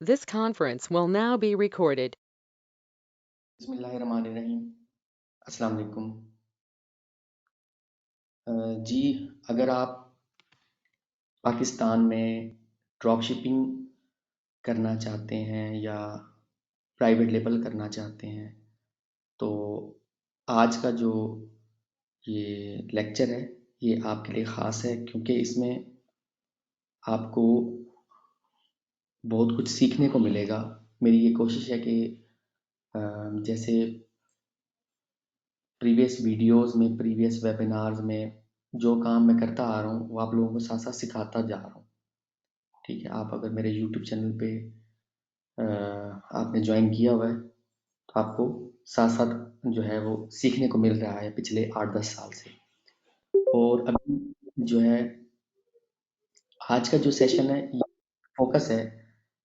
This conference will now be recorded. बिस्मिल्लाहिर्रहमानिर्रहीम। अस्सलाम वालेकुम। जी, अगर आप पाकिस्तान में ड्रॉप शिपिंग करना चाहते हैं या प्राइवेट लेबल करना चाहते हैं, तो आज का जो ये लेक्चर है, ये आपके लिए ख़ास है क्योंकि इसमें आपको बहुत कुछ सीखने को मिलेगा। मेरी ये कोशिश है कि जैसे प्रीवियस वीडियोज़ में, प्रीवियस वेबिनार्स में जो काम मैं करता आ रहा हूँ, वो आप लोगों को साथ-साथ सिखाता जा रहा हूँ। ठीक है, आप अगर मेरे यूट्यूब चैनल पे आपने ज्वाइन किया हुआ है तो आपको साथ साथ जो है वो सीखने को मिल रहा है पिछले 8-10 साल से। और अभी जो है आज का जो सेशन है ये फोकस है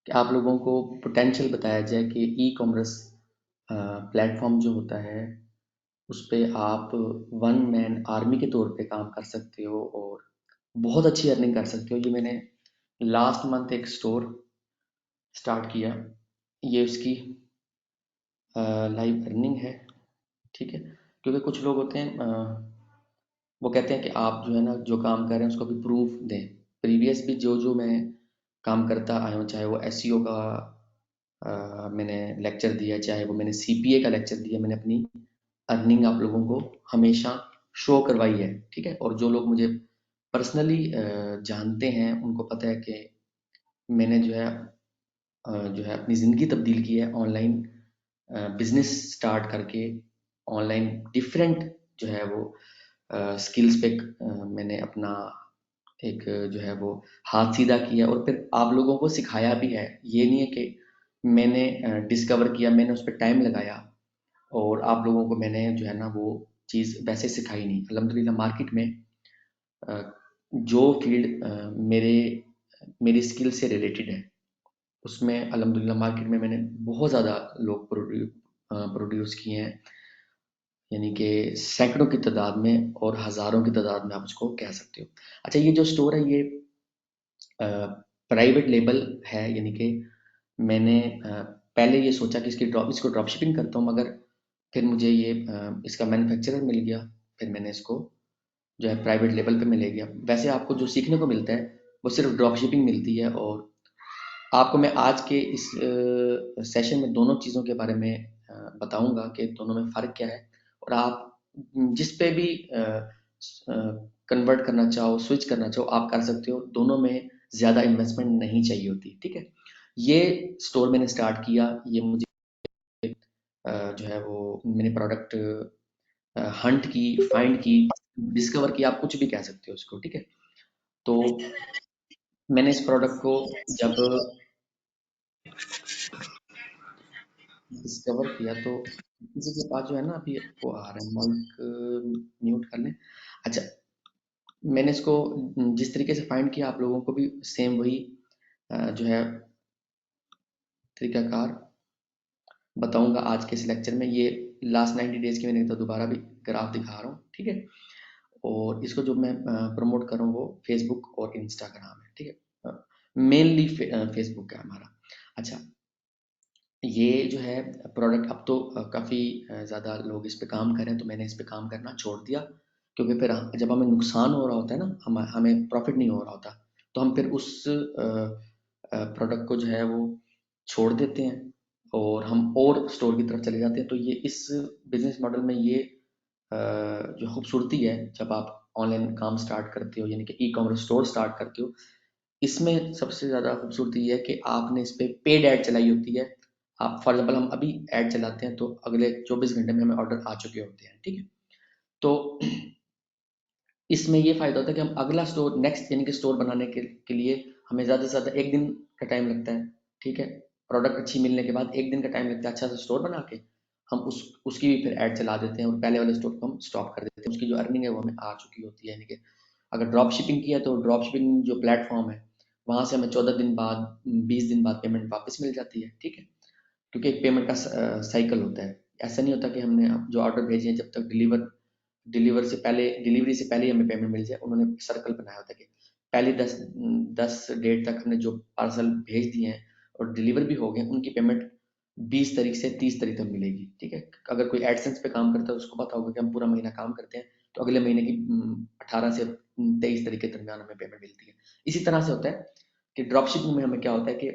कि आप लोगों को पोटेंशियल बताया जाए कि ई कॉमर्स प्लेटफॉर्म जो होता है उस पे आप वन मैन आर्मी के तौर पे काम कर सकते हो और बहुत अच्छी अर्निंग कर सकते हो। ये मैंने लास्ट मंथ एक स्टोर स्टार्ट किया, ये उसकी लाइव अर्निंग है। ठीक है, क्योंकि कुछ लोग होते हैं वो कहते हैं कि आप जो है ना जो काम कर रहे हैं उसको भी प्रूफ दें। प्रीवियस भी जो मैं काम करता आया हूँ, चाहे वो एसईओ का मैंने लेक्चर दिया, चाहे वो मैंने सीपीए का लेक्चर दिया, मैंने अपनी अर्निंग आप लोगों को हमेशा शो करवाई है। ठीक है, और जो लोग मुझे पर्सनली जानते हैं उनको पता है कि मैंने जो है अपनी ज़िंदगी तब्दील की है ऑनलाइन बिजनेस स्टार्ट करके। ऑनलाइन डिफरेंट जो है वो स्किल्स पे मैंने अपना एक जो है वो हाथ सीधा किया और फिर आप लोगों को सिखाया भी है। ये नहीं है कि मैंने डिस्कवर किया, मैंने उस पर टाइम लगाया और आप लोगों को मैंने जो है ना वो चीज़ वैसे सिखाई नहीं। अल्हम्दुलिल्लाह मार्केट में अ, जो फील्ड मेरी स्किल से रिलेटेड है उसमें अल्हम्दुलिल्लाह मार्केट में मैंने बहुत ज़्यादा लोग प्रोड्यूस किए हैं, यानी कि सैकड़ों की तादाद में और हज़ारों की तादाद में आप उसको कह सकते हो। अच्छा, ये जो स्टोर है ये प्राइवेट लेबल है, यानी कि मैंने पहले ये सोचा कि इसको ड्रॉप शिपिंग करता हूँ, मगर फिर मुझे ये इसका मैन्युफैक्चरर मिल गया, फिर मैंने इसको जो है प्राइवेट लेवल पे मैं ले गया। वैसे आपको जो सीखने को मिलता है वो सिर्फ ड्रॉप शिपिंग मिलती है और आपको मैं आज के इस सेशन में दोनों चीज़ों के बारे में बताऊंगा कि दोनों में फ़र्क क्या है और आप जिस पे भी कन्वर्ट करना चाहो, स्विच करना चाहो, आप कर सकते हो। दोनों में ज़्यादा इन्वेस्टमेंट नहीं चाहिए होती। ठीक है, ये स्टोर मैंने स्टार्ट किया, ये मुझे जो है वो मैंने प्रोडक्ट हंट की, फाइंड की, डिस्कवर की, आप कुछ भी कह सकते हो उसको। ठीक है, तो मैंने इस प्रोडक्ट को जब डिस्कवर किया तो किसी के पास जो है ना अभी वो आ रहा है, माइक म्यूट कर लें। अच्छा, मैंने इसको जिस तरीके से फाइंड किया आप लोगों को भी सेम वही जो है तरीकाकार बताऊंगा आज के इस लेक्चर में। ये लास्ट 90 डेज की मैंने तो दोबारा भी ग्राफ दिखा रहा हूँ। ठीक है, और इसको जो मैं प्रमोट कर रहा हूँ वो फेसबुक और इंस्टाग्राम है। ठीक है, मेनली फेसबुक है हमारा। अच्छा, ये जो है प्रोडक्ट अब तो काफ़ी ज़्यादा लोग इस पे काम कर रहे हैं, तो मैंने इस पे काम करना छोड़ दिया क्योंकि फिर जब हमें नुकसान हो रहा होता है ना, हमें प्रॉफिट नहीं हो रहा होता, तो हम फिर उस प्रोडक्ट को जो है वो छोड़ देते हैं और हम और स्टोर की तरफ चले जाते हैं। तो ये इस बिजनेस मॉडल में ये जो खूबसूरती है जब आप ऑनलाइन काम स्टार्ट करते हो, यानी कि ई कॉमर्स स्टोर स्टार्ट करते हो, इसमें सबसे ज़्यादा खूबसूरती ये है कि आपने इस पे पेड ऐड चलाई होती है। आप फॉर एग्जांपल हम अभी ऐड चलाते हैं तो अगले 24 घंटे में हमें ऑर्डर आ चुके होते हैं। ठीक है, तो इसमें ये फ़ायदा होता है कि हम अगला स्टोर नेक्स्ट यानी कि स्टोर बनाने के लिए हमें ज़्यादा से ज़्यादा 1 दिन का टाइम लगता है। ठीक है, प्रोडक्ट अच्छी मिलने के बाद 1 दिन का टाइम लगता है अच्छा सा स्टोर बना के हम उसकी भी फिर ऐड चला देते हैं और पहले वाले स्टोर को हम स्टॉप कर देते हैं। उसकी जो अर्निंग है वो हमें आ चुकी होती है। यानी कि अगर ड्रॉप शिपिंग की है तो ड्रॉप शिपिंग जो प्लेटफॉर्म है वहाँ से हमें 14 दिन बाद, 20 दिन बाद पेमेंट वापस मिल जाती है। ठीक है, क्योंकि एक पेमेंट का साइकिल होता है। ऐसा नहीं होता कि हमने जो ऑर्डर भेजे हैं जब तक डिलीवरी से पहले ही हमें पेमेंट मिल जाए। उन्होंने सर्कल बनाया होता है कि पहली 10 डेट तक हमने जो पार्सल भेज दिए हैं और डिलीवर भी हो गए, उनकी पेमेंट 20 तारीख से 30 तारीख तक मिलेगी, ठीक है। अगर कोई एडसेंस पे काम करता है उसको पता होगा कि हम पूरा महीना काम करते हैं तो अगले महीने की 18 से 23 तारीख के दरमियान हमें पेमेंट मिलती है। इसी तरह से होता है कि ड्रॉप शिपिंग में हमें क्या होता है कि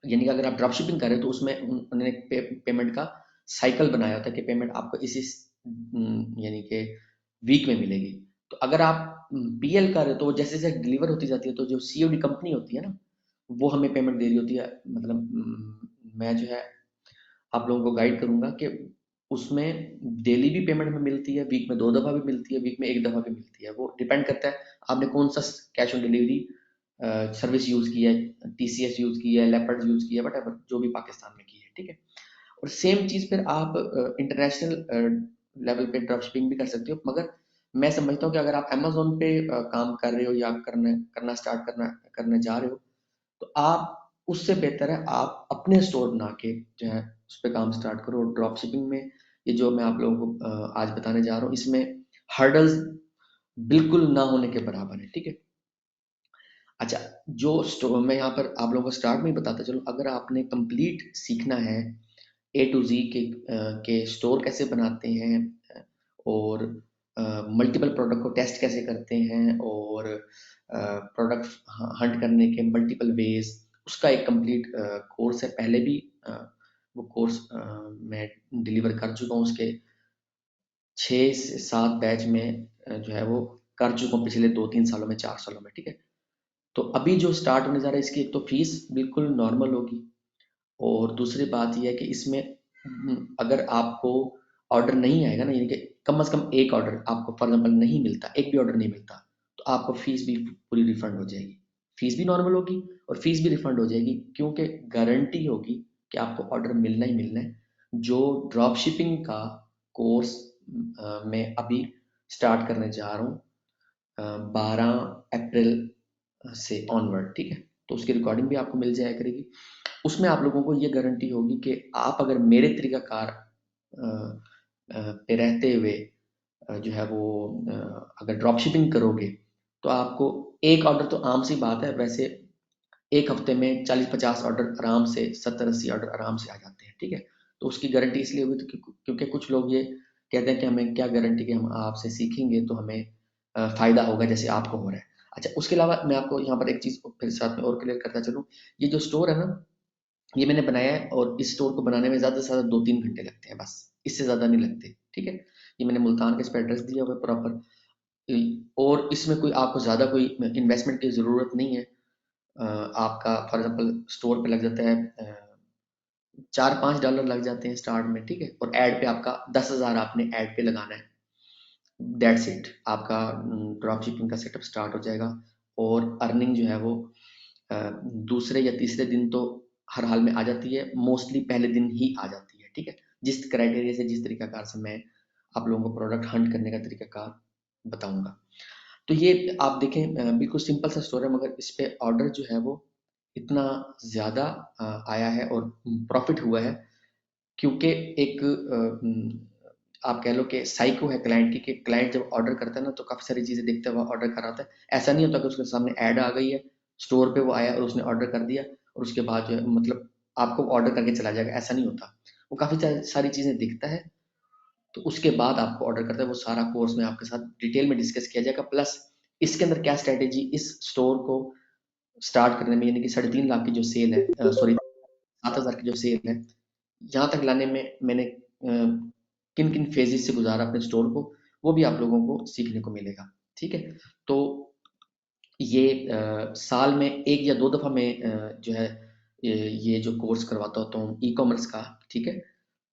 यानी कि अगर आप ड्रॉप शिपिंग कर रहे हो तो उसमें उन्होंने पेमेंट का साइकिल बनाया होता है कि पेमेंट आपको इसी यानी कि वीक में मिलेगी। तो अगर आप पीएल कर रहे हो तो जैसे जैसे डिलीवर होती जाती है तो जो सीओडी कंपनी होती है ना वो हमें पेमेंट दे रही होती है। मतलब मैं जो है आप लोगों को गाइड करूंगा कि उसमें डेली भी पेमेंट में मिलती है, वीक में 2 दफ़ा भी मिलती है, वीक में 1 दफ़ा भी मिलती है। वो डिपेंड करता है आपने कौन सा cash on delivery service use की है, टीसीएस यूज़ की है, लेपर्ड यूज़ की है, वट जो भी पाकिस्तान में की है, ठीक है। और सेम चीज़ फिर आप इंटरनेशनल लेवल पे ड्रॉप शिपिंग भी कर सकते हो, मगर मैं समझता हूँ कि अगर आप अमेजोन पे काम कर रहे हो या करना करना स्टार्ट करना करने जा रहे हो तो आप उससे बेहतर है आप अपने स्टोर बना के जो है उस पर काम स्टार्ट करो। ड्रॉप शिपिंग में ये जो मैं आप लोगों को आज बताने जा रहा हूँ इसमें हर्डल्स बिल्कुल ना होने के बराबर है, ठीक है। अच्छा, जो स्टोर मैं यहाँ पर आप लोगों को स्टार्ट में ही बताता चलो, अगर आपने कंप्लीट सीखना है ए टू जी के स्टोर कैसे बनाते हैं और मल्टीपल प्रोडक्ट को टेस्ट कैसे करते हैं और प्रोडक्ट हंट करने के मल्टीपल वेज, उसका एक कंप्लीट कोर्स है। पहले भी वो कोर्स मैं डिलीवर कर चुका हूँ, उसके 6 से 7 बैच में जो है वो कर चुका हूँ पिछले 2-3 सालों में, 4 सालों में, ठीक है। तो अभी जो स्टार्ट होने जा रहा है इसकी एक तो फीस बिल्कुल नॉर्मल होगी और दूसरी बात ये है कि इसमें अगर आपको ऑर्डर नहीं आएगा ना, यानी कि कम से कम एक ऑर्डर आपको फॉर एग्जांपल नहीं मिलता, एक भी ऑर्डर नहीं मिलता, तो आपको फीस भी पूरी रिफंड हो जाएगी। फीस भी नॉर्मल होगी और फीस भी रिफंड हो जाएगी, क्योंकि गारंटी होगी कि आपको ऑर्डर मिलना ही मिलना है। जो ड्रॉप शिपिंग का कोर्स मैं अभी स्टार्ट करने जा रहा हूँ 12 अप्रैल से ऑनवर्ड, ठीक है। तो उसकी रिकॉर्डिंग भी आपको मिल जाया करेगी। उसमें आप लोगों को ये गारंटी होगी कि आप अगर मेरे तरीकाकार पे रहते हुए जो है वो अगर ड्रॉप शिपिंग करोगे तो आपको एक ऑर्डर तो आम सी बात है, वैसे एक हफ्ते में 40-50 ऑर्डर आराम से, 70-80 ऑर्डर आराम से आ जाते हैं, ठीक है। तो उसकी गारंटी इसलिए होगी तो क्योंकि कुछ लोग ये कहते हैं कि हमें क्या गारंटी कि हम आपसे सीखेंगे तो हमें फ़ायदा होगा जैसे आपको हो रहा है। अच्छा, उसके अलावा मैं आपको यहाँ पर एक चीज़ फिर साथ में और क्लियर करता चलूँ। ये जो स्टोर है ना, ये मैंने बनाया है और इस स्टोर को बनाने में ज़्यादा से ज़्यादा 2-3 घंटे लगते हैं बस, इससे ज़्यादा नहीं लगते, ठीक है। ये मैंने मुल्तान का इस पे एड्रेस दिया हुआ है प्रॉपर, और इसमें कोई आपको ज़्यादा कोई इन्वेस्टमेंट की ज़रूरत नहीं है। आपका फॉर एग्जांपल स्टोर पे लग जाता है $4-5 लग जाते हैं स्टार्ट में, ठीक है। और ऐड पे आपका 10,000 आपने ऐड पे लगाना है, दैट्स इट। आपका ड्रॉप शिपिंग का सेटअप स्टार्ट हो जाएगा और अर्निंग जो है वो दूसरे या तीसरे दिन तो हर हाल में आ जाती है, मोस्टली पहले दिन ही आ जाती है, ठीक है। जिस क्राइटेरिया से, जिस तरीकाकार से मैं आप लोगों को प्रोडक्ट हंट करने का तरीकाकार बताऊंगा। तो ये आप देखें बिल्कुल सिंपल सा स्टोर है, मगर इस पे ऑर्डर जो है वो इतना ज़्यादा आया है और प्रॉफिट हुआ है, क्योंकि एक आप कह लो कि साइको है क्लाइंट की, कि क्लाइंट जब ऑर्डर करता है ना तो काफ़ी सारी चीज़ें देखते हुए ऑर्डर कराता है। ऐसा नहीं होता कि उसके सामने ऐड आ गई है, स्टोर पे वो आया और उसने ऑर्डर कर दिया और उसके बाद जो है मतलब आपको ऑर्डर करके चला जाएगा, ऐसा नहीं होता। वो काफ़ी सारी चीज़ें दिखता है तो उसके बाद आपको ऑर्डर करता है। वो सारा कोर्स में आपके साथ डिटेल में डिस्कस किया जाएगा, प्लस इसके अंदर क्या स्ट्रैटेजी इस स्टोर को स्टार्ट करने में, यानी कि 3.5 लाख की जो सेल है, सॉरी 7,000 की जो सेल है, यहाँ तक लाने में मैंने किन किन फेजेस से गुजारा अपने स्टोर को, वो भी आप लोगों को सीखने को मिलेगा, ठीक है। तो ये साल में 1 या 2 दफ़ा मैं जो है ये जो कोर्स करवाता होता हूँ ई कॉमर्स का, ठीक है।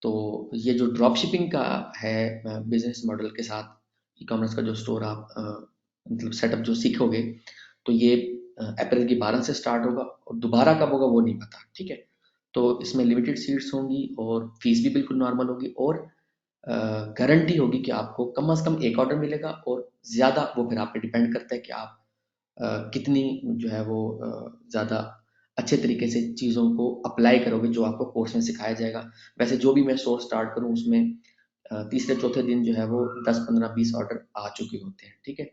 तो ये जो ड्रॉप शिपिंग का है बिजनेस मॉडल के साथ ई कॉमर्स का जो स्टोर आप मतलब सेटअप जो सीखोगे, तो ये अप्रैल की 12 से स्टार्ट होगा और दोबारा कब होगा वो नहीं पता, ठीक है। तो इसमें लिमिटेड सीट्स होंगी और फीस भी बिल्कुल नॉर्मल होगी और गारंटी होगी कि आपको कम से कम एक ऑर्डर मिलेगा, और ज़्यादा वो फिर आप पे डिपेंड करता है कि आप कितनी जो है वो ज़्यादा अच्छे तरीके से चीज़ों को अप्लाई करोगे जो आपको कोर्स में सिखाया जाएगा। वैसे जो भी मैं स्टोर स्टार्ट करूँ उसमें तीसरे चौथे दिन जो है वो 10-15-20 ऑर्डर आ चुके होते हैं, ठीक है।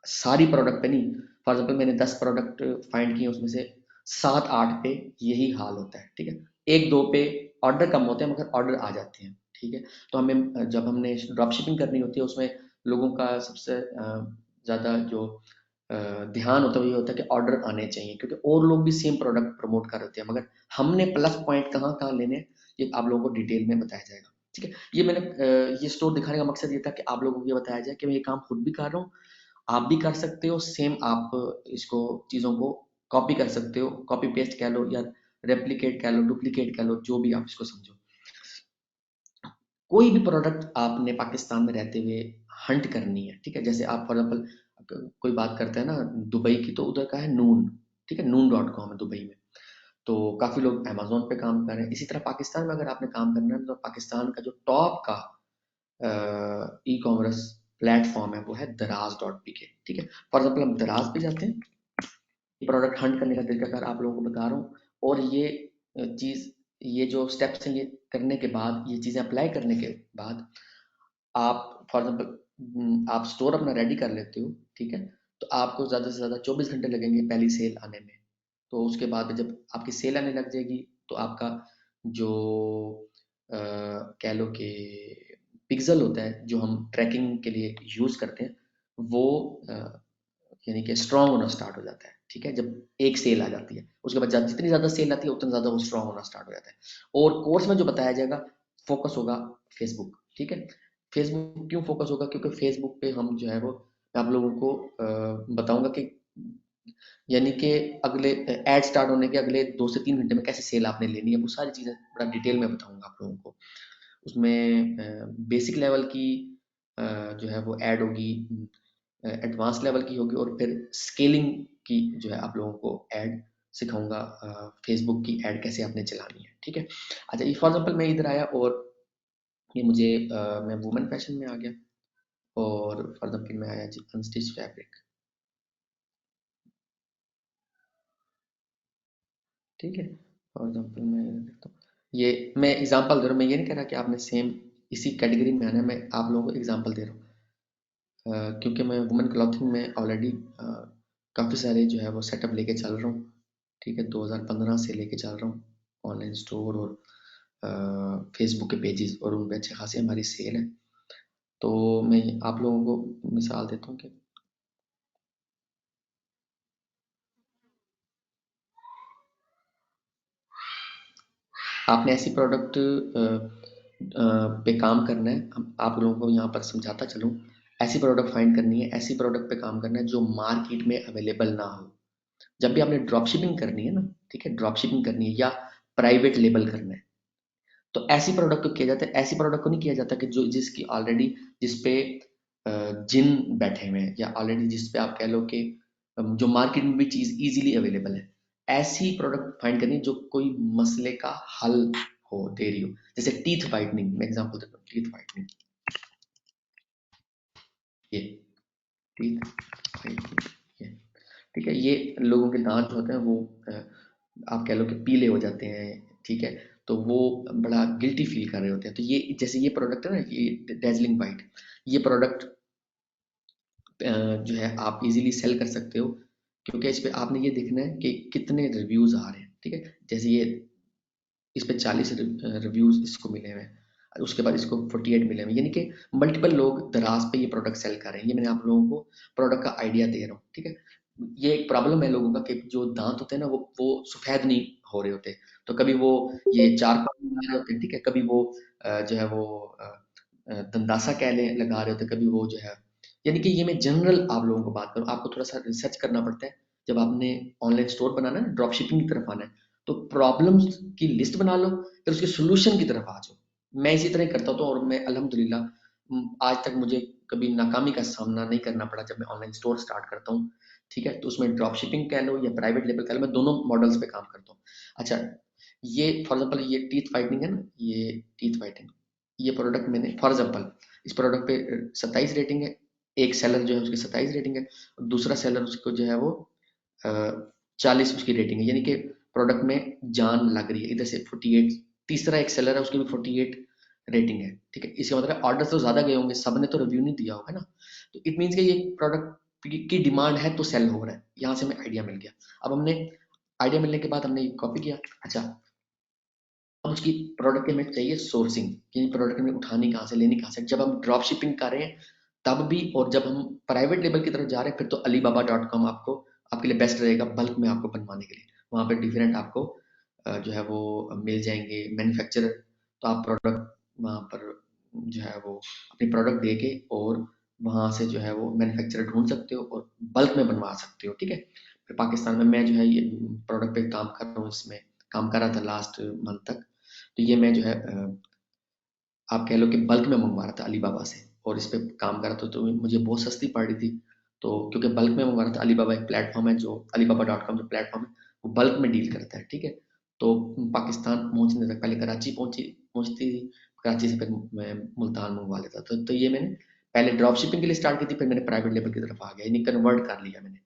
सारी प्रोडक्ट पे नहीं, फॉर एग्जाम्पल मैंने 10 प्रोडक्ट फाइंड किए, उसमें से 7-8 पे यही हाल होता है, ठीक है। 1-2 पे ऑर्डर कम होते हैं मगर ऑर्डर आ जाते हैं, ठीक है। तो हमें जब हमने ड्रॉप शिपिंग करनी होती है उसमें लोगों का सबसे ज़्यादा जो ध्यान होता है वो ये होता है कि ऑर्डर आने चाहिए, क्योंकि और लोग भी सेम प्रोडक्ट प्रमोट कर रहे होते हैं, मगर हमने प्लस पॉइंट कहाँ कहाँ लेने हैं ये आप लोगों को डिटेल में बताया जाएगा, ठीक है। ये मैंने ये स्टोर दिखाने का मकसद ये था कि आप लोगों को ये बताया जाए कि मैं ये काम खुद भी कर रहा हूँ, आप भी कर सकते हो सेम। आप इसको चीज़ों को कॉपी कर सकते हो, कॉपी पेस्ट कह लो या रेप्लिकेट कह लो, डुप्लीकेट कह लो, जो भी आप इसको समझो। कोई भी प्रोडक्ट आपने पाकिस्तान में रहते हुए हंट करनी है, ठीक है। जैसे आप फॉर एग्जाम्पल कोई बात करता है ना दुबई की, तो उधर का है नून, ठीक है, noon.com है दुबई में। तो काफ़ी लोग अमेजोन पे काम कर रहे हैं। इसी तरह पाकिस्तान में अगर आपने काम करना है तो पाकिस्तान का जो टॉप का ई कॉमर्स प्लेटफॉर्म है वो है दराज.pk, ठीक है। फॉर एग्जाम्पल हम दराज पे जाते हैं, प्रोडक्ट हंट करने का तरीकाकार आप लोगों को बता रहा हूँ। और ये चीज़, ये जो स्टेप्स हैं ये करने के बाद, ये चीज़ें अप्लाई करने के बाद आप फॉर एग्जाम्पल आप स्टोर अपना रेडी कर लेते हो, ठीक है। तो आपको ज़्यादा से ज़्यादा 24 घंटे लगेंगे पहली सेल आने में। तो उसके बाद जब आपकी सेल आने लग जाएगी तो आपका जो कह लो कि पिक्सल होता है जो हम ट्रैकिंग के लिए यूज़ करते हैं, वो यानी कि स्ट्रॉन्ग होना स्टार्ट हो जाता है, ठीक है। जब एक सेल आ जाती है उसके बाद जितनी ज़्यादा सेल आती है उतना ज़्यादा वो स्ट्रॉन्ग होना स्टार्ट हो जाता है। और कोर्स में जो बताया जाएगा फोकस होगा फेसबुक, ठीक है। फेसबुक क्यों फोकस होगा, क्योंकि फेसबुक पे हम जो है वो आप लोगों को बताऊंगा कि यानी कि अगले एड स्टार्ट होने के अगले 2 से 3 घंटे में कैसे सेल आपने लेनी है, वो सारी चीज़ें बड़ा डिटेल में बताऊंगा आप लोगों को। उसमें बेसिक लेवल की जो है वो ऐड होगी, एडवांस लेवल की होगी, और फिर स्केलिंग की जो है आप लोगों को ऐड सिखाऊंगा, फेसबुक की ऐड कैसे आपने चलानी है, ठीक है। अच्छा, ये फॉर एग्जाम्पल मैं इधर आया और ये मुझे मैं वुमेन फैशन में आ गया, और फॉर एग्जाम्पल मैं आया जी अनस्टिच फैब्रिक, ठीक है। फॉर एग्जाम्पल मैं ये देखता हूँ, ये मैं एग्जांपल दे रहा हूँ, मैं ये नहीं कह रहा कि आपने सेम इसी कैटेगरी में आना है, मैं आप लोगों को एग्जांपल दे रहा हूँ। क्योंकि मैं वुमेन क्लॉथिंग में ऑलरेडी काफ़ी सारे जो है वो सेटअप लेके चल रहा हूँ, ठीक है। 2015 से लेके चल रहा हूँ ऑनलाइन स्टोर और फेसबुक के पेजेस, और उन पे अच्छे खासी हमारी सेल है। तो मैं आप लोगों को मिसाल देता हूँ कि आपने ऐसी प्रोडक्ट पे काम करना है, हम आप लोगों को यहाँ पर समझाता चलूँ। ऐसी प्रोडक्ट फाइंड करनी है, ऐसी प्रोडक्ट पे काम करना है जो मार्केट में अवेलेबल ना हो। जब भी आपने ड्रॉप शिपिंग करनी है ना, ठीक है, ड्रॉप शिपिंग करनी है या प्राइवेट लेबल करना है, तो ऐसी प्रोडक्ट को किया जाता है। ऐसी प्रोडक्ट को नहीं किया जाता कि जो जिसकी ऑलरेडी जिसपे जिन बैठे हुए हैं, या ऑलरेडी जिस पे आप कह लो कि जो मार्केट में भी चीज़ इजीली अवेलेबल है। ऐसी प्रोडक्ट फाइंड करनी जो कोई मसले का हल हो दे रही हो। जैसे टीथ वाइटनिंग, मैं एग्जांपल देता हूँ, टीथ वाइटनिंग, ये टीथ वाइटनिंग, ये ठीक है। ये लोगों के दांत जो होते हैं वो आप कह लो कि पीले हो जाते हैं, ठीक है। तो वो बड़ा गिल्टी फील कर रहे होते हैं। तो ये जैसे ये प्रोडक्ट है ना, ये डेजलिंग वाइट, ये प्रोडक्ट जो है आप इजीली सेल कर सकते हो, क्योंकि इस पे आपने ये देखना है कि कितने रिव्यूज आ रहे हैं, ठीक है। जैसे ये इस पे 40 रिव्यूज इसको मिले हुए हैं, उसके बाद इसको 48 मिले हुए हैं, यानी कि मल्टीपल लोग दराज पे ये प्रोडक्ट सेल कर रहे हैं। ये मैंने आप लोगों को प्रोडक्ट का आइडिया दे रहा हूँ, ठीक है। ये एक प्रॉब्लम है लोगों का कि जो दांत होते हैं ना वो सफेद नहीं हो रहे होते। तो कभी वो ये चारकोल लगा रहे होते हैं, ठीक है, कभी वो जो है वो दंदासा कह लें लगा रहे होते हैं, कभी वो जो है, यानी कि ये मैं जनरल आप लोगों को बात करूँ। आपको थोड़ा सा रिसर्च करना पड़ता है जब आपने ऑनलाइन स्टोर बनाना है, ड्रॉप शिपिंग की तरफ आना है। तो प्रॉब्लम्स की लिस्ट बना लो, फिर उसके सोल्यूशन की तरफ आ जाओ। मैं इसी तरह करता हूँ, तो और मैं अल्हम्दुलिल्लाह आज तक मुझे कभी नाकामी का सामना नहीं करना पड़ा जब मैं ऑनलाइन स्टोर स्टार्ट करता हूँ, ठीक है। तो उसमें ड्रॉप शिपिंग कह लो या प्राइवेट लेबल कह लो, मैं दोनों मॉडल्स पे काम करता हूँ। अच्छा, ये फॉर एग्जाम्पल ये टीथ वाइटनिंग है ना, ये टीथ वाइटनिंग, ये प्रोडक्ट मैंने फॉर एग्जाम्पल इस प्रोडक्ट पे 27 रेटिंग है। एक सेलर जो है उसकी 27 रेटिंग है, और दूसरा सेलर उसको जो है वो 40 उसकी रेटिंग है, यानी कि प्रोडक्ट में जान लग रही है। इधर से 48, तीसरा एक सेलर है उसकी भी 48 रेटिंग है, ठीक है। इसका मतलब ऑर्डर तो ज्यादा गए होंगे, सबने तो रिव्यू नहीं दिया होगा ना। तो इट मीन्स कि ये प्रोडक्ट की डिमांड है तो सेल हो रहा है। यहाँ से हमें आइडिया मिल गया। अब हमने आइडिया मिलने के बाद हमने कॉपी किया। अच्छा, अब उसकी प्रोडक्ट की हमें चाहिए सोर्सिंग, कि प्रोडक्ट हमें उठानी कहाँ से, लेनी कहाँ से। जब हम ड्रॉप शिपिंग कर रहे हैं तब भी, और जब हम प्राइवेट लेबल की तरफ जा रहे हैं फिर तो alibaba.com आपको, आपके लिए बेस्ट रहेगा बल्क में आपको बनवाने के लिए। वहाँ पर डिफरेंट आपको जो है वो मिल जाएंगे मैन्युफैक्चरर, तो आप प्रोडक्ट वहाँ पर जो है वो अपनी प्रोडक्ट दे के और वहाँ से जो है वो मैन्युफैक्चरर ढूंढ सकते हो और बल्क में बनवा सकते हो, ठीक है। फिर पाकिस्तान में मैं जो है ये प्रोडक्ट पे काम कर रहा हूँ, इसमें काम कर रहा था लास्ट मंथ तक। तो ये मैं जो है आप कह लो कि बल्क में मंगवा रहा था अलीबाबा से, और इस पे काम कर रहा था, तो मुझे बहुत सस्ती पड़ रही थी। तो क्योंकि बल्क में मंगवा रहा था, अलीबाबा एक प्लेटफॉर्म है, जो alibaba.com जो प्लेटफॉर्म है वो बल्क में डील करता है, ठीक है। तो पाकिस्तान पहुंचने तक पहले कराची पहुंचती थी, कराची से फिर मैं मुल्तान मंगवा लेता था। तो ये मैंने पहले ड्रॉप शिपिंग के लिए स्टार्ट की थी, फिर मैंने प्राइवेट लेवल की तरफ आ गया, यानी कन्वर्ट कर लिया मैंने।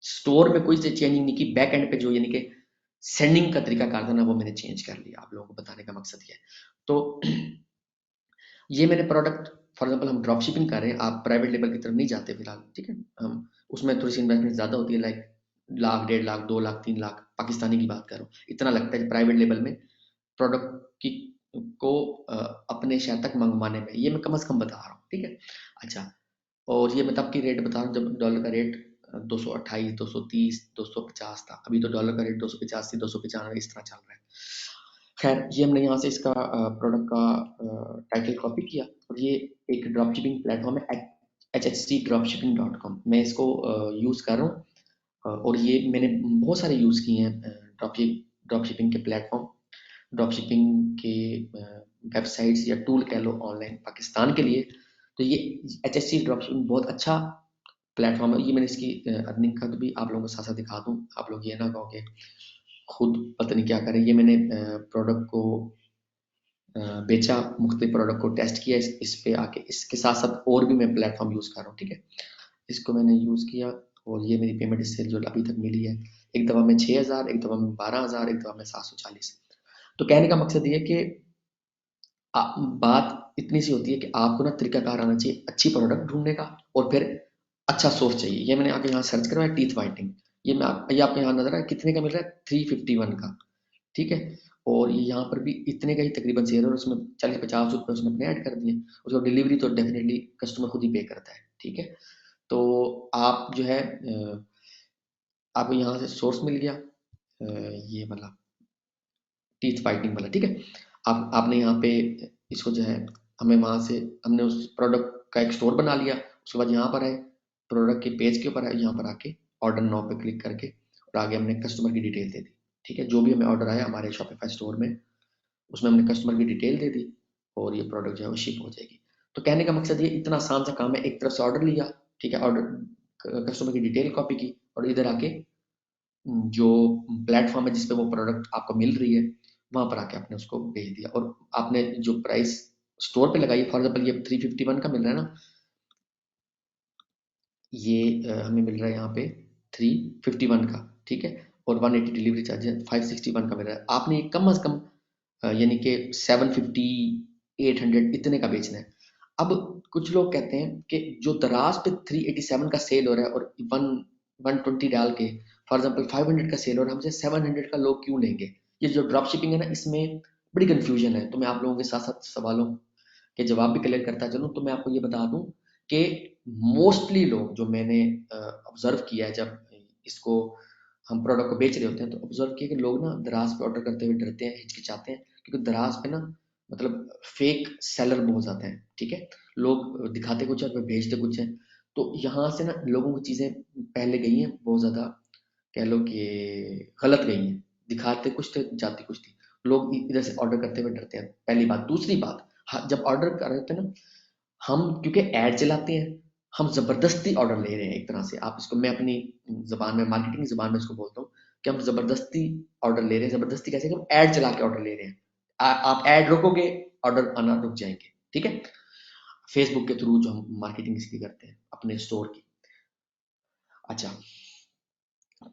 स्टोर में कोई चेंजिंग नहीं की, बैक एंड पे जो यानी कि सेंडिंग का तरीका कार था ना, वो मैंने चेंज कर लिया। आप लोगों को बताने का मकसद ये है। तो ये मैंने प्रोडक्ट, फॉर एग्जांपल हम ड्रॉप शिपिंग कर रहे हैं, आप प्राइवेट लेवल की तरफ नहीं जाते फिलहाल, ठीक है। हम उसमें थोड़ी सी इन्वेस्टमेंट ज़्यादा होती है, लाइक लाख, 1.5 लाख, 2 लाख, 3 लाख, पाकिस्तानी की बात कर रहा हूँ, इतना लगता है प्राइवेट लेवल में प्रोडक्ट की को अपने शहर तक मंगवाने में। ये मैं कम से कम बता रहा हूँ, ठीक है। अच्छा, और ये मैं तब की रेट बता रहा हूँ जब डॉलर का रेट 228, 230, 250 था। अभी तो डॉलर का रेट 285, 295 इस तरह चल रहा है। खैर, ये हमने यहाँ से इसका प्रोडक्ट का टाइटल कॉपी किया, और ये एक ड्रॉप शिपिंग प्लेटफॉर्म है, hhcdropshipping.com। मैं इसको यूज़ कर रहा हूँ, और ये मैंने बहुत सारे यूज़ किए हैं ड्रॉप शिपिंग के प्लेटफॉर्म, ड्रॉप शिपिंग के वेबसाइट्स या टूल कह लो ऑनलाइन पाकिस्तान के लिए। तो ये HHC ड्रॉप शिपिंग बहुत अच्छा प्लेटफॉर्म है। ये मैंने इसकी अर्निंग का भी आप लोगों को साथ साथ दिखा दूँ, आप लोग ये ना कहो कि खुद पता नहीं क्या करें। ये मैंने प्रोडक्ट को बेचा, मुख्तलिफ प्रोडक्ट को टेस्ट किया इस पे आके, इसके साथ साथ और भी मैं प्लेटफॉर्म यूज़ कर रहा हूँ, ठीक है। इसको मैंने यूज़ किया, और ये मेरी पेमेंट इससे जो अभी तक मिली है, एक दफ़ा में 6,000, एक दफ़ा में 12,000, एक दफ़ा में 740। तो कहने का मकसद ये है कि बात इतनी सी होती है कि आपको ना तरीकाकार आना चाहिए अच्छी प्रोडक्ट ढूंढने का, और फिर अच्छा सोर्स चाहिए। ये मैंने आके यहाँ सर्च करा है, टीथ वाइटनिंग। ये आपको यहाँ नजर है कितने का मिल रहा है, 351 का, ठीक है। और ये यहाँ पर भी इतने का ही तकरीबन सेल है, और उसमें 40-50 रुपये उसने अपने ऐड कर दिए। उसको डिलीवरी तो डेफिनेटली कस्टमर खुद ही पे करता है, ठीक है। तो आप जो है आपको यहाँ से सोर्स मिल गया, ये वाला टीथ वाइटनिंग वाला, ठीक है। आप आपने यहाँ पे इसको जो है, हमें वहाँ से हमने उस प्रोडक्ट का एक स्टोर बना लिया। उसके बाद यहाँ पर आए, प्रोडक्ट के पेज के ऊपर आए, यहाँ पर आके ऑर्डर नाउ पे क्लिक करके, और आगे हमने कस्टमर की डिटेल दे दी, ठीक है। जो भी हमें ऑर्डर आया हमारे शॉपिफाई स्टोर में, उसमें हमने कस्टमर की डिटेल दे दी, और ये प्रोडक्ट जो है वो शिप हो जाएगी। तो कहने का मकसद ये इतना आसान सा काम है, एक तरफ से ऑर्डर लिया, ठीक है, ऑर्डर कस्टमर की डिटेल कॉपी की, और इधर आके जो प्लेटफॉर्म है जिस पे वो प्रोडक्ट आपको मिल रही है, वहां पर आके आपने उसको भेज दिया। और आपने जो प्राइस स्टोर पे लगाई, फॉर एग्जाम्पल ये 351 का मिल रहा है ना, ये हमें मिल रहा है यहाँ पे 351 का, ठीक है। और 180 डिलीवरी चार्ज 561 का मिल रहा है। आपने ये कम अज कम यानी कि 750, 800 इतने का बेचना है। अब कुछ लोग कहते हैं कि जो दराज पे 387 का सेल हो रहा है, और 120 डाल के फॉर एग्जाम्पल 500 का सेल हो रहा है, हमसे 700 का लोग क्यों लेंगे। ये जो ड्रॉप शिपिंग है ना, इसमें बड़ी कंफ्यूजन है। तो मैं आप लोगों के साथ साथ सवालों के जवाब भी क्लियर करता चलूँ, तो मैं आपको ये बता दूं कि मोस्टली लोग जो मैंने ऑब्जर्व किया है, जब इसको हम प्रोडक्ट को बेच रहे होते हैं, तो ऑब्जर्व किया कि लोग ना दराज पे ऑर्डर करते हुए डरते हैं, हिचकिचाते हैं, क्योंकि दराज पे ना मतलब फेक सेलर बहुत जाते हैं, ठीक है। लोग दिखाते कुछ है, भेजते कुछ है। तो यहाँ से ना लोगों की चीज़ें पहले गई हैं बहुत ज़्यादा, कह लो कि गलत गई हैं। दिखाते कुछ थे, जाती कुछ थी। लोग इधर से ऑर्डर करते हुए डरते हैं, पहली बात। दूसरी बात, जब ऑर्डर कर रहे थे ना, हम क्योंकि ऐड चलाते हैं, हम जबरदस्ती ऑर्डर ले रहे हैं एक तरह से। आप इसको, मैं अपनी जबान में, मार्केटिंग जबान में इसको बोलता हूँ कि हम जबरदस्ती ऑर्डर ले रहे हैं। जबरदस्ती कैसे कि हम ऐड चला के ऑर्डर ले रहे हैं। आप ऐड रोकोगे, ऑर्डर आना रुक जाएंगे, ठीक है। फेसबुक के थ्रू जो हम मार्केटिंग इसकी करते हैं अपने स्टोर की। अच्छा,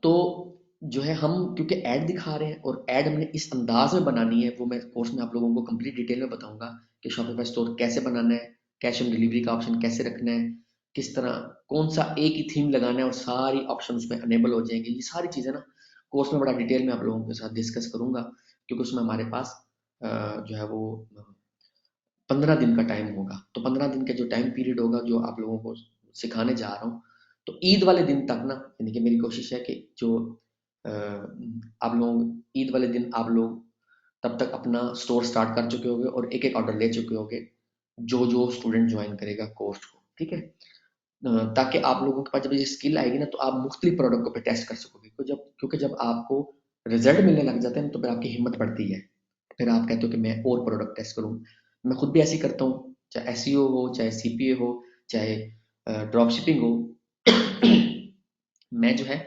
तो जो है हम क्योंकि ऐड दिखा रहे हैं, और ऐड हमने इस अंदाज में बनानी है, वो मैं कोर्स में आप लोगों को कंप्लीट डिटेल में बताऊंगा कि शॉपिफाई स्टोर कैसे बनाना है, कैश ऑन डिलीवरी का ऑप्शन कैसे रखना है, किस तरह कौन सा एक ही थीम लगाना है और सारी ऑप्शन उसमें अनेबल हो जाएंगे। ये सारी चीज़ें ना कोर्स में बड़ा डिटेल में आप लोगों के साथ डिस्कस करूंगा, क्योंकि उसमें हमारे पास जो है वो 15 दिन का टाइम होगा। तो 15 दिन का जो टाइम पीरियड होगा जो आप लोगों को सिखाने जा रहा हूँ, तो ईद वाले दिन तक ना, यानी कि मेरी कोशिश है कि जो आप लोग ईद वाले दिन आप लोग तब तक अपना स्टोर स्टार्ट कर चुके होगे और एक एक ऑर्डर ले चुके होगे, जो जो स्टूडेंट ज्वाइन करेगा कोर्स को, ठीक है। ताकि आप लोगों के पास जब ये स्किल आएगी ना, तो आप मुख्तलिफ प्रोडक्ट पे टेस्ट कर सकोगे। क्योंकि जब आपको रिजल्ट मिलने लग जाते हैं तो फिर आपकी हिम्मत बढ़ती है, फिर आप कहते हो कि मैं और प्रोडक्ट टेस्ट करूँ। मैं खुद भी ऐसे ही करता हूँ, चाहे एसईओ हो, चाहे सीपीए हो, चाहे ड्रॉप शिपिंग हो। मैं जो है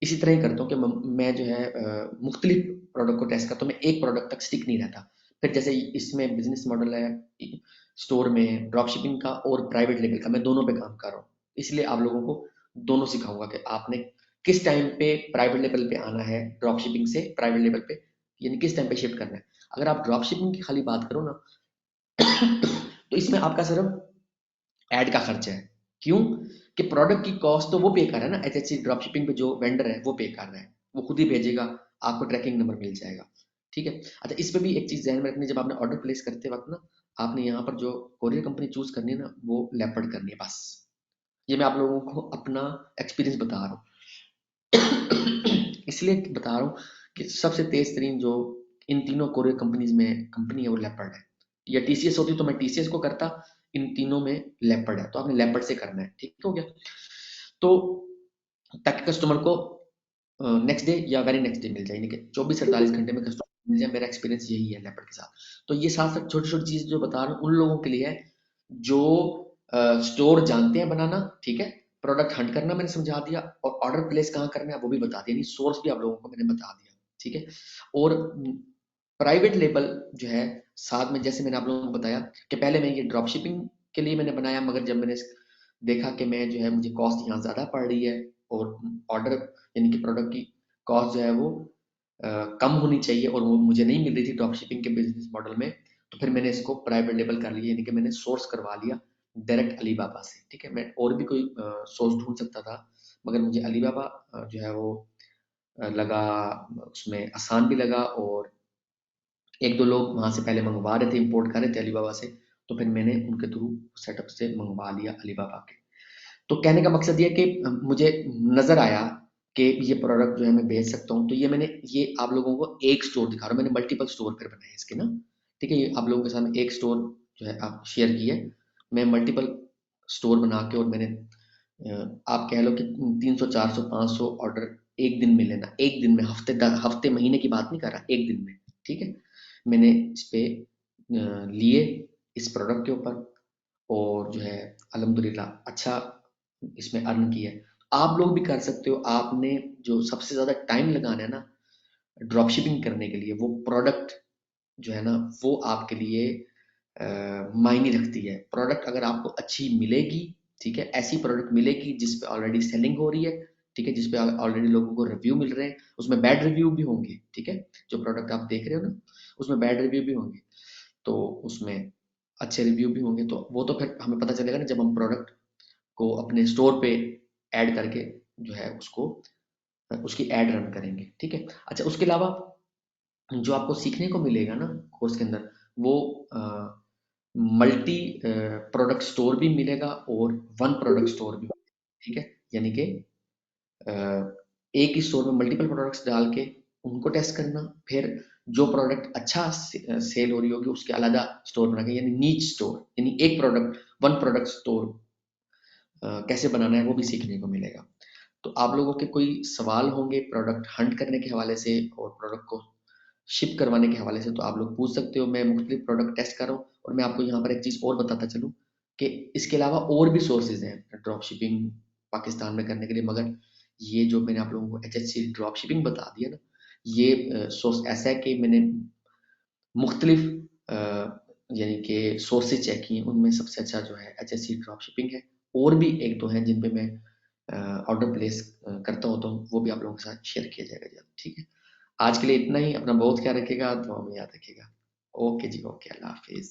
इसी तरह ही करता हूँ कि मैं जो है मुख्तलिफ प्रोडक्ट को टेस्ट करता हूँ, मैं एक प्रोडक्ट तक स्टिक नहीं रहता। फिर जैसे इसमें बिजनेस मॉडल है स्टोर में ड्रॉप शिपिंग का और प्राइवेट लेवल का, मैं दोनों पे काम कर रहा हूँ। इसलिए आप लोगों को दोनों सिखाऊंगा कि आपने किस टाइम पे प्राइवेट लेवल पे आना है, ड्रॉप शिपिंग से प्राइवेट लेवल पे यानी किस टाइम पे शिफ्ट करना है। अगर आप ड्रॉप शिपिंग की खाली बात करो ना, तो इसमें आपका सिर्फ ऐड का खर्चा है। क्यों? कि प्रोडक्ट की कॉस्ट तो वो पे कर रहा है ना, एचएचसी ड्रॉप शिपिंग पे जो वेंडर है वो पे कर रहा है, वो खुद ही भेजेगा, आपको ट्रैकिंग नंबर मिल जाएगा, ठीक है। अच्छा, इस पे भी एक चीज ध्यान में रखनी, जब आपने ऑर्डर प्लेस करते वक्त ना, आपने यहाँ पर जो कोरियर कंपनी चूज करनी है ना, वो लेपर्ड करनी है बस। ये मैं आप लोगों को अपना एक्सपीरियंस बता रहा हूँ। इसलिए बता रहा हूँ कि सबसे तेज तरीन जो इन तीनों कोरियर कंपनीज में कंपनी है वो लेपर्ड है। या टीसीएस होती तो मैं टीसीएस को करता, इन तीनों में लेपर्ड है, तो आपने लेपर्ड से करना है, ठीक हो गया। तो ताकि कस्टमर को नेक्स्ट डे या वेरी नेक्स्ट डे मिल जाए, यानी कि 24 से 48 घंटे में कस्टमर मिल जाए। मेरा एक्सपीरियंस यही है लेपर्ड के साथ। तो ये साथ साथ छोटी छोटी चीज जो बता रहा हूँ उन लोगों के लिए है जो स्टोर जानते हैं बनाना, ठीक है। प्रोडक्ट हंट करना मैंने समझा दिया, और ऑर्डर प्लेस कहाँ करना है वो भी बता दिया, यानी सोर्स भी आप लोगों को मैंने बता दिया, ठीक है। और प्राइवेट लेबल जो है साथ में, जैसे मैंने आप लोगों को बताया कि पहले मैं ये ड्रॉप शिपिंग के लिए मैंने बनाया, मगर जब मैंने देखा कि मैं जो है मुझे कॉस्ट यहाँ ज़्यादा पड़ रही है, और ऑर्डर यानी कि प्रोडक्ट की कॉस्ट जो है वो कम होनी चाहिए, और वो मुझे नहीं मिल रही थी ड्रॉप शिपिंग के बिजनेस मॉडल में, तो फिर मैंने इसको प्राइवेट लेबल कर लिया, यानी कि मैंने सोर्स करवा लिया डायरेक्ट अलीबाबा से, ठीक है। मैं और भी कोई सोर्स ढूंढ सकता था, मगर मुझे अलीबाबा जो है वो लगा, उसमें आसान भी लगा, और एक दो लोग वहां से पहले मंगवा रहे थे, इंपोर्ट कर रहे थे अलीबाबा से, तो फिर मैंने उनके थ्रू सेटअप से मंगवा लिया अलीबाबा के। तो कहने का मकसद ये है कि मुझे नजर आया कि ये प्रोडक्ट जो है मैं बेच सकता हूँ, तो ये आप लोगों को एक स्टोर दिखा रहा हूँ, मैंने मल्टीपल स्टोर फिर बनाए इसके ना, ठीक है। ये आप लोगों के सामने एक स्टोर जो है आप शेयर किए, मैं मल्टीपल स्टोर बना के, और मैंने आप कह लो कि 300 400 500 ऑर्डर एक दिन में लेना, एक दिन में, हफ्ते महीने की बात नहीं कर रहा, एक दिन में, ठीक है। मैंने इस पे लिए इस प्रोडक्ट के ऊपर, और जो है अल्हम्दुलिल्लाह अच्छा इसमें अर्न किया है। आप लोग भी कर सकते हो। आपने जो सबसे ज्यादा टाइम लगाना है ना ड्रॉप शिपिंग करने के लिए, वो प्रोडक्ट जो है ना वो आपके लिए मायने रखती है। प्रोडक्ट अगर आपको अच्छी मिलेगी, ठीक है, ऐसी प्रोडक्ट मिलेगी जिस पे ऑलरेडी सेलिंग हो रही है, ठीक है, जिस पे ऑलरेडी लोगों को रिव्यू मिल रहे हैं, उसमें बैड रिव्यू भी होंगे, ठीक है। जो प्रोडक्ट आप देख रहे हो ना उसमें बैड रिव्यू भी होंगे, तो उसमें अच्छे रिव्यू भी होंगे, तो वो तो फिर हमें पता चलेगा ना जब हम प्रोडक्ट को अपने स्टोर पे ऐड करके जो है उसको उसकी एड रन करेंगे, ठीक है। अच्छा, उसके अलावा जो आपको सीखने को मिलेगा ना कोर्स के अंदर, वो मल्टी प्रोडक्ट स्टोर भी मिलेगा और वन प्रोडक्ट स्टोर भी, ठीक है। यानी कि एक ही स्टोर में मल्टीपल प्रोडक्ट्स डाल के उनको टेस्ट करना, फिर जो प्रोडक्ट अच्छा सेल हो रही होगी उसके अलग स्टोर बना के, यानी नीच स्टोर, यानी एक प्रोडक्ट वन प्रोडक्ट स्टोर कैसे बनाना है वो भी सीखने को मिलेगा। तो आप लोगों के कोई सवाल होंगे प्रोडक्ट हंट करने के हवाले से और प्रोडक्ट को शिप करवाने के हवाले से, तो आप लोग पूछ सकते हो। मैं मुख्तलिफ प्रोडक्ट टेस्ट कर रहा हूँ, और मैं आपको यहाँ पर एक चीज़ और बताता चलूँ कि इसके अलावा और भी सोर्सेज हैं ड्रॉप शिपिंग पाकिस्तान में करने के लिए, मगर ये जो मैंने आप लोगों को एचएचसी ड्रॉप शिपिंग बता दिया ना, ये सोर्स ऐसा है कि मैंने मुख्तलिफ यानी कि सोर्सेज चेक किए, उनमें सबसे अच्छा जो है एचएससी ड्रॉप शिपिंग है। और भी एक दो हैं जिन पे मैं ऑर्डर प्लेस करता हूँ, तो वो भी आप लोगों के साथ शेयर किया जाएगा जल्द, ठीक है। आज के लिए इतना ही। अपना बहुत ख्याल रखिएगा, दुआ में याद रखिएगा। ओके जी, ओके, अल्लाह हाफिज।